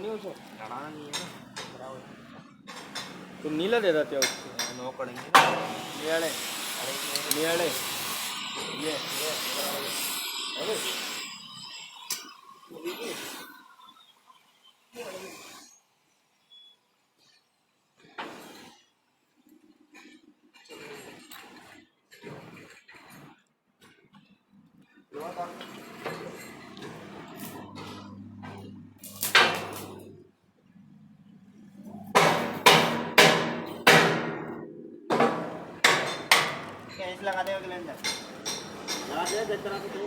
नहीं उसे लड़ाना नहीं है ना, बराबर। तुम नीला दे देते हो उसको। नौ पड़ेंगे ना। नियाड़े नियाड़े ये अरे कैसे लगा देगा कैलेंडर? लगा दे जिस तरह से तू